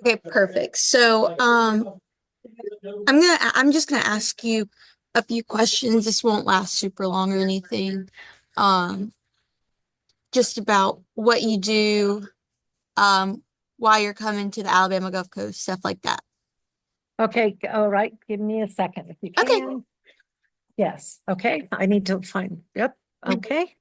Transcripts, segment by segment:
Okay, perfect. So, I'm just gonna ask you a few questions. This won't last super long or anything. Um, just about what you do, why you're coming to the Alabama Gulf Coast, stuff like that. Okay, all right. Give me a second if you Okay. can. Yes, okay. I need to find, yep, okay.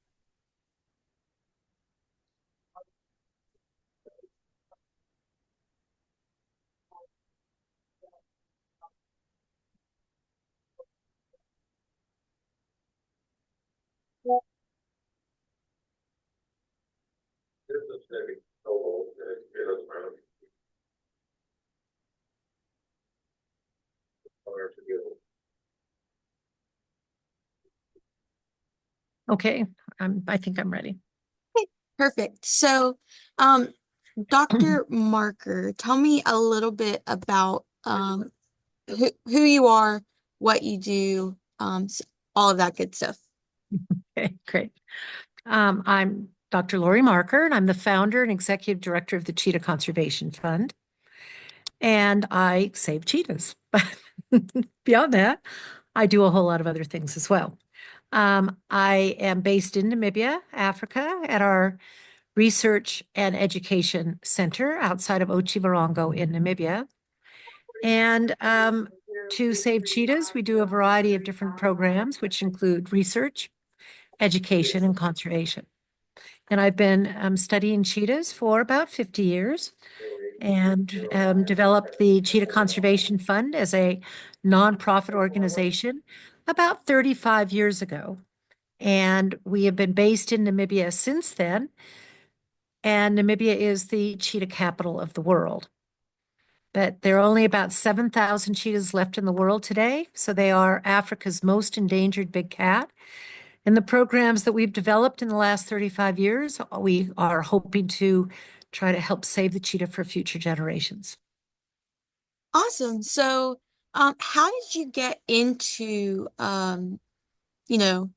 Okay, I think I'm ready. Perfect. So, um, Dr. Marker, tell me a little bit about who you are, what you do, all of that good stuff. Okay, great. I'm Dr. Laurie Marker, and I'm the founder and executive director of the Cheetah Conservation Fund. And I save cheetahs. But beyond that, I do a whole lot of other things as well. I am based in Namibia, Africa, at our Research and Education Center outside of Otjiwarongo in Namibia. And to save cheetahs, we do a variety of different programs, which include research, education, and conservation. And I've been studying cheetahs for about 50 years and developed the Cheetah Conservation Fund as a nonprofit organization about 35 years ago. And we have been based in Namibia since then. And Namibia is the cheetah capital of the world. But there are only about 7,000 cheetahs left in the world today. So they are Africa's most endangered big cat. And the programs that we've developed in the last 35 years, we are hoping to try to help save the cheetah for future generations. Awesome. So, how did you get into, you know,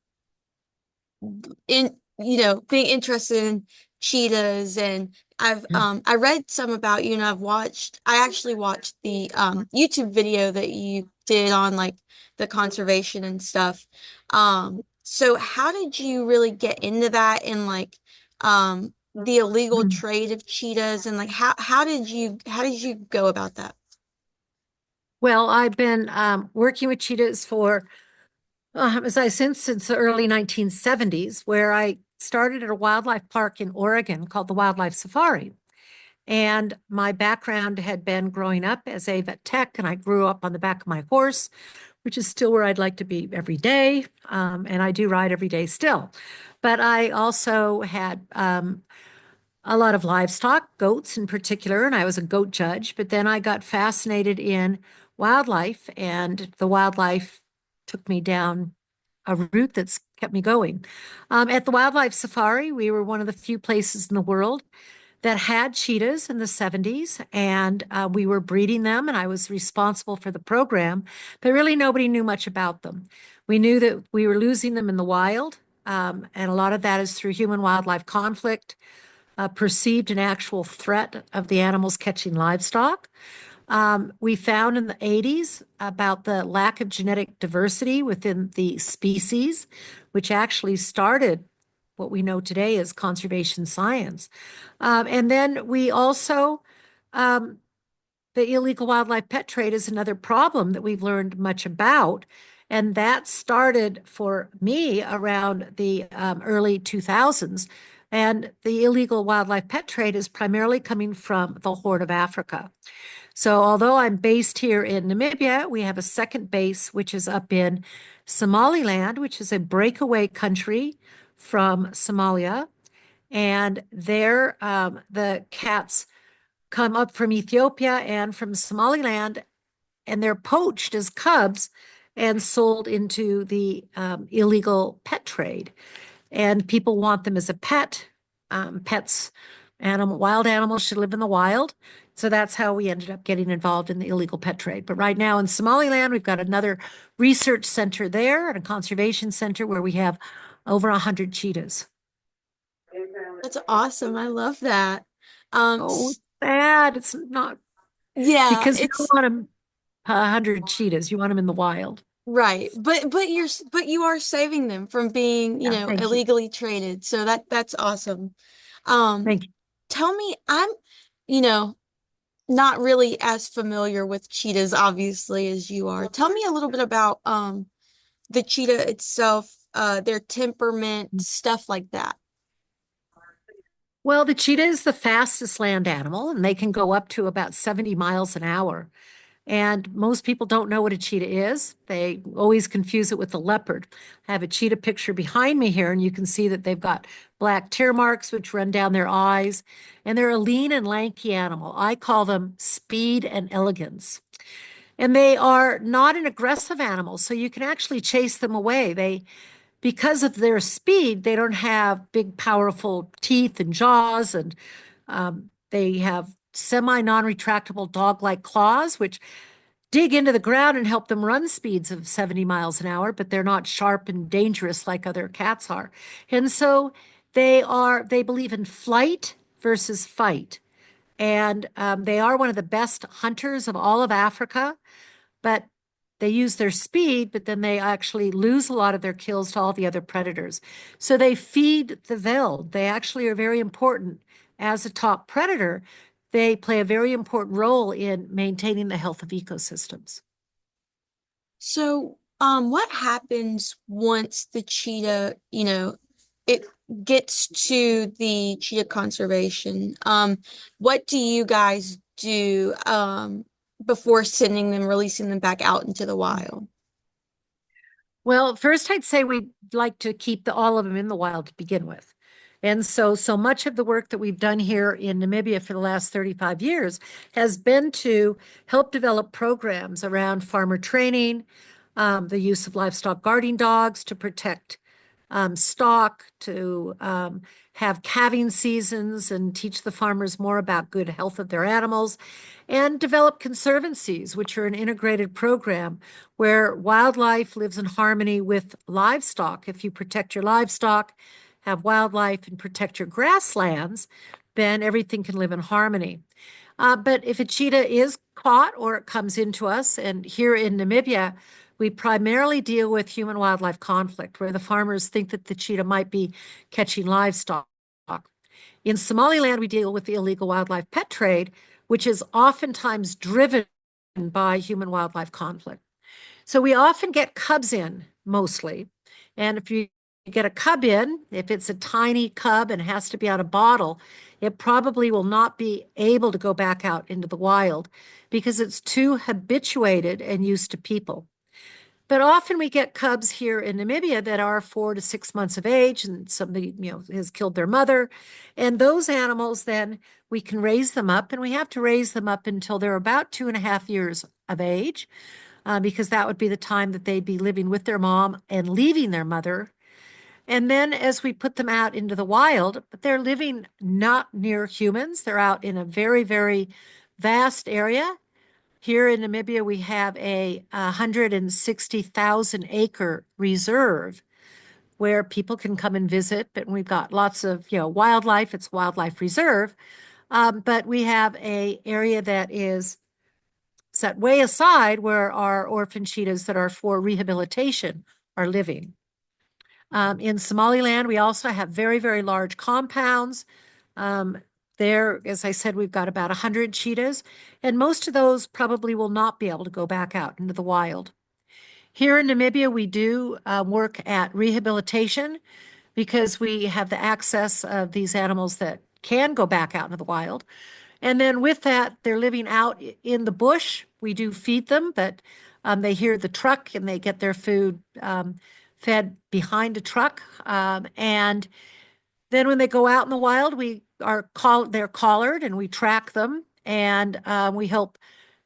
being interested in cheetahs? And I read some about you, and I actually watched the YouTube video that you did on like the conservation and stuff. So how did you really get into that, and like the illegal trade of cheetahs, and like how did you go about that? Well, I've been working with cheetahs for, as I since the early 1970s, where I started at a wildlife park in Oregon called the Wildlife Safari. And my background had been growing up as a vet tech, and I grew up on the back of my horse, which is still where I'd like to be every day. And I do ride every day still. But I also had a lot of livestock, goats in particular, and I was a goat judge. But then I got fascinated in wildlife, and the wildlife took me down a route that's kept me going. At the Wildlife Safari, we were one of the few places in the world that had cheetahs in the 70s, and we were breeding them, and I was responsible for the program, but really nobody knew much about them. We knew that we were losing them in the wild, and a lot of that is through human-wildlife conflict, perceived and actual threat of the animals catching livestock. We found in the 80s about the lack of genetic diversity within the species, which actually started what we know today as conservation science. And then we also, the illegal wildlife pet trade is another problem that we've learned much about. And that started for me around the early 2000s. And the illegal wildlife pet trade is primarily coming from the Horn of Africa. So although I'm based here in Namibia, we have a second base, which is up in Somaliland, which is a breakaway country from Somalia. And there, the cats come up from Ethiopia and from Somaliland, and they're poached as cubs and sold into the illegal pet trade. And people want them as a pet. Pets, wild animals should live in the wild. So that's how we ended up getting involved in the illegal pet trade. But right now in Somaliland, we've got another research center there and a conservation center where we have over 100 cheetahs. That's awesome. I love that. Um, Oh, s- it's sad. It's not yeah, because you don't it's want them 100 cheetahs. You want them in the wild. right. But you are saving them from being, Yeah, thank you. illegally traded. So that's awesome. Um, Thank you. tell me, I'm, you know, not really as familiar with cheetahs, obviously, as you are. Tell me a little bit about the cheetah itself, their temperament, stuff like that. Well, the cheetah is the fastest land animal, and they can go up to about 70 miles an hour. And most people don't know what a cheetah is. They always confuse it with the leopard. I have a cheetah picture behind me here, and you can see that they've got black tear marks which run down their eyes. And they're a lean and lanky animal. I call them speed and elegance. And they are not an aggressive animal, so you can actually chase them away. Because of their speed, they don't have big, powerful teeth and jaws, and they have semi non-retractable dog-like claws, which dig into the ground and help them run speeds of 70 miles an hour, but they're not sharp and dangerous like other cats are. And so they believe in flight versus fight. And they are one of the best hunters of all of Africa, but they use their speed, but then they actually lose a lot of their kills to all the other predators. So they feed the veld. They actually are very important as a top predator. They play a very important role in maintaining the health of ecosystems. So, what happens once the cheetah, it gets to the cheetah conservation? What do you guys do, before sending them, releasing them back out into the wild? Well, first I'd say we'd like to keep all of them in the wild to begin with. And so much of the work that we've done here in Namibia for the last 35 years has been to help develop programs around farmer training, the use of livestock guarding dogs to protect stock, to have calving seasons and teach the farmers more about good health of their animals, and develop conservancies, which are an integrated program where wildlife lives in harmony with livestock. If you protect your livestock, have wildlife, and protect your grasslands, then everything can live in harmony. But if a cheetah is caught or it comes into us, and here in Namibia, we primarily deal with human wildlife conflict, where the farmers think that the cheetah might be catching livestock. In Somaliland, we deal with the illegal wildlife pet trade, which is oftentimes driven by human wildlife conflict. So we often get cubs in mostly. And if you get a cub in, if it's a tiny cub and has to be on a bottle, it probably will not be able to go back out into the wild because it's too habituated and used to people. But often we get cubs here in Namibia that are 4 to 6 months of age, and somebody, has killed their mother. And those animals, then we can raise them up, and we have to raise them up until they're about 2.5 years of age, because that would be the time that they'd be living with their mom and leaving their mother. And then as we put them out into the wild, but they're living not near humans, they're out in a very, very vast area. Here in Namibia, we have a 160,000 acre reserve where people can come and visit, but we've got lots of, wildlife. It's wildlife reserve. But we have a area that is set way aside where our orphan cheetahs that are for rehabilitation are living. In Somaliland, we also have very, very large compounds. Um, there, as I said, we've got about 100 cheetahs, and most of those probably will not be able to go back out into the wild. Here in Namibia, we do work at rehabilitation because we have the access of these animals that can go back out into the wild. And then with that, they're living out in the bush. We do feed them, but they hear the truck and they get their food fed behind a truck. And then when they go out in the wild, they're collared and we track them and we help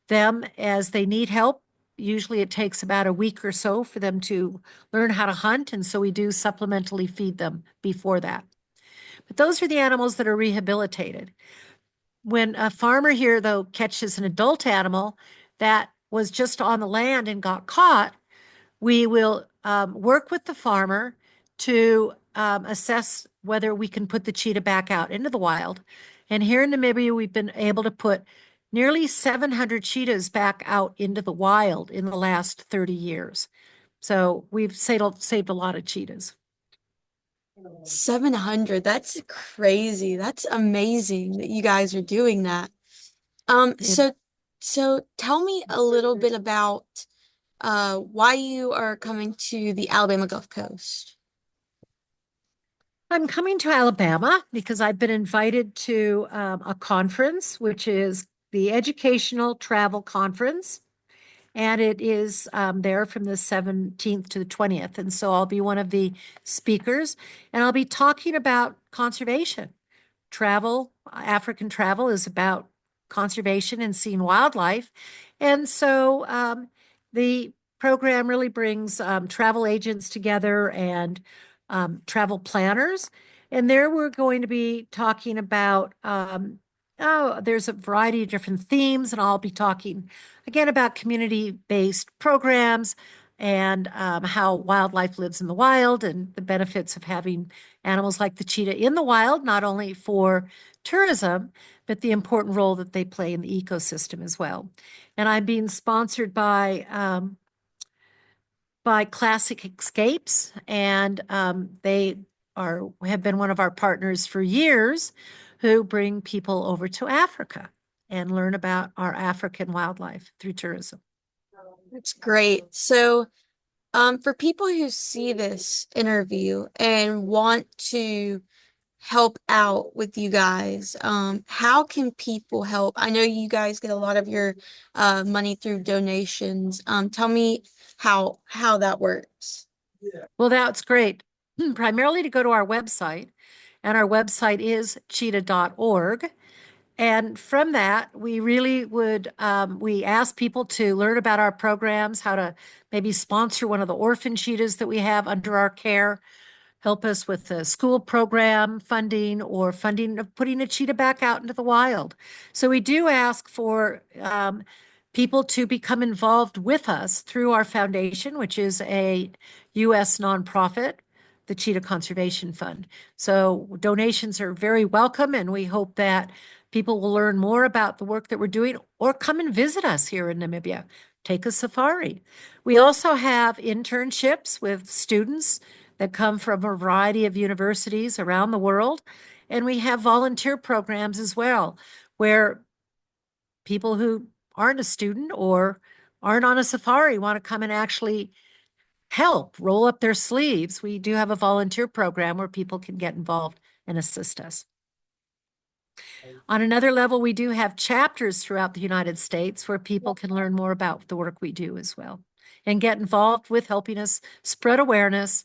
them as they need help. Usually it takes about a week or so for them to learn how to hunt. And so we do supplementally feed them before that. But those are the animals that are rehabilitated. When a farmer here, though, catches an adult animal that was just on the land and got caught, we will work with the farmer to assess whether we can put the cheetah back out into the wild. And here in Namibia, we've been able to put nearly 700 cheetahs back out into the wild in the last 30 years. So we've saved a lot of cheetahs. 700. That's crazy. That's amazing that you guys are doing that. Um, It, so so tell me a little bit about why you are coming to the Alabama Gulf Coast. I'm coming to Alabama because I've been invited to a conference, which is the Educational Travel Conference. And it is there from the 17th to the 20th. And so I'll be one of the speakers, and I'll be talking about conservation. African travel is about conservation and seeing wildlife. And so the program really brings travel agents together and travel planners. And there we're going to be talking about, there's a variety of different themes, and I'll be talking again about community-based programs and how wildlife lives in the wild and the benefits of having animals like the cheetah in the wild, not only for tourism, but the important role that they play in the ecosystem as well. And I'm being sponsored by Classic Escapes, and they have been one of our partners for years, who bring people over to Africa and learn about our African wildlife through tourism. That's great. So, for people who see this interview and want to help out with you guys, how can people help? I know you guys get a lot of your money through donations. Tell me how that works. Well, that's great. Primarily to go to our website, and our website is cheetah.org. And from that, we really would, we ask people to learn about our programs, how to maybe sponsor one of the orphan cheetahs that we have under our care, help us with the school program funding or funding of putting a cheetah back out into the wild. So we do ask for people to become involved with us through our foundation, which is a U.S. nonprofit, the Cheetah Conservation Fund. So donations are very welcome, and we hope that people will learn more about the work that we're doing or come and visit us here in Namibia. Take a safari. We also have internships with students that come from a variety of universities around the world. And we have volunteer programs as well, where people who aren't a student or aren't on a safari want to come and actually help roll up their sleeves. We do have a volunteer program where people can get involved and assist us. On another level, we do have chapters throughout the United States where people can learn more about the work we do as well and get involved with helping us spread awareness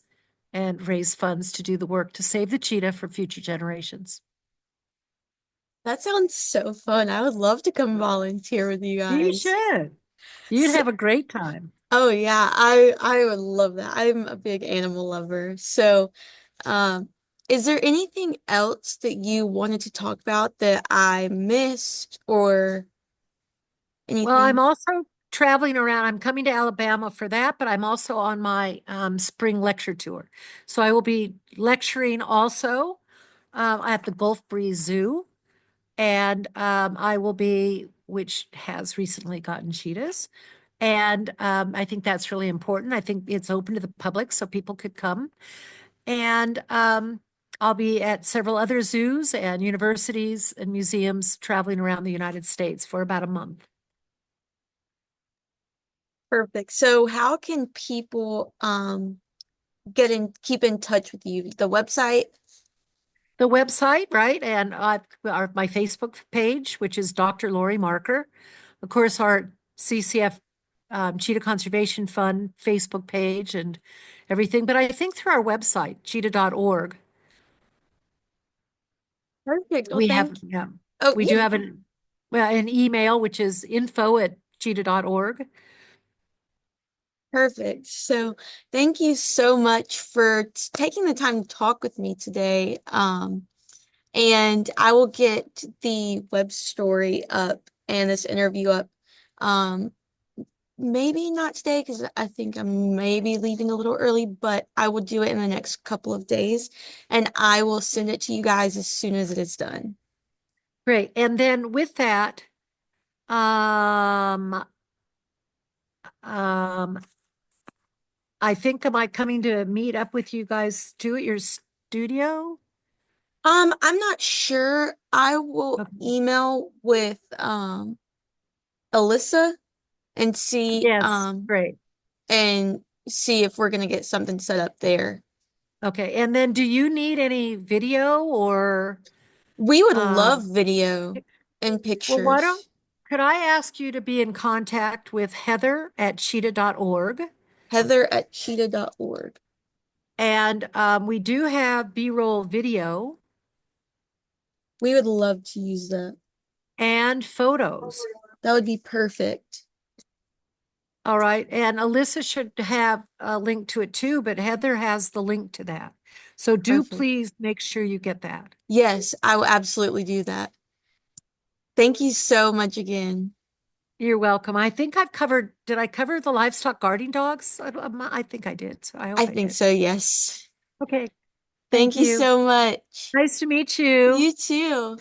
and raise funds to do the work to save the cheetah for future generations. That sounds so fun. I would love to come volunteer with you You guys. should. You'd So, have a great time. oh yeah, I would love that. I'm a big animal lover. So, um, is there anything else that you wanted to talk about that I missed or Well, I'm anything? also traveling around. I'm coming to Alabama for that, but I'm also on my spring lecture tour. So I will be lecturing also at the Gulf Breeze Zoo. And I will be, which has recently gotten cheetahs. And I think that's really important. I think it's open to the public so people could come. And I'll be at several other zoos and universities and museums traveling around the United States for about a month. Perfect. So how can people keep in touch with you? The website? The website, right? And my Facebook page, which is Dr. Laurie Marker. Of course, our CCF Cheetah Conservation Fund Facebook page and everything. But I think through our website, cheetah.org, Perfect. Well, we have, thank yeah, Oh, we yeah. do have an email, which is info@cheetah.org. Perfect. So, thank you so much for taking the time to talk with me today. And I will get the web story up and this interview up um maybe not today because I think I'm maybe leaving a little early, but I will do it in the next couple of days and I will send it to you guys as soon as it is done. Great. And then with that, um, um, I think am I coming to meet up with you guys too at your studio? I'm not sure. I will Okay. email with Alyssa and see Yes, great. if we're gonna get something set up there. Okay. And then do you need any video or We would love um video and well, pictures. could I ask you to be in contact with Heather at cheetah.org? Heather@cheetah.org. And we do have B-roll video We would love to use that. and photos. That would be perfect. All right. And Alyssa should have a link to it too, but Heather has the link to that. So do Perfect. please make sure you get that. Yes, I will absolutely do that. Thank you so much again. You're welcome. I think I've covered, did I cover the livestock guarding dogs? I think I did. So I I hope I think did. so, yes. Okay. Thank Thank you you. so much. Nice to meet you. You too.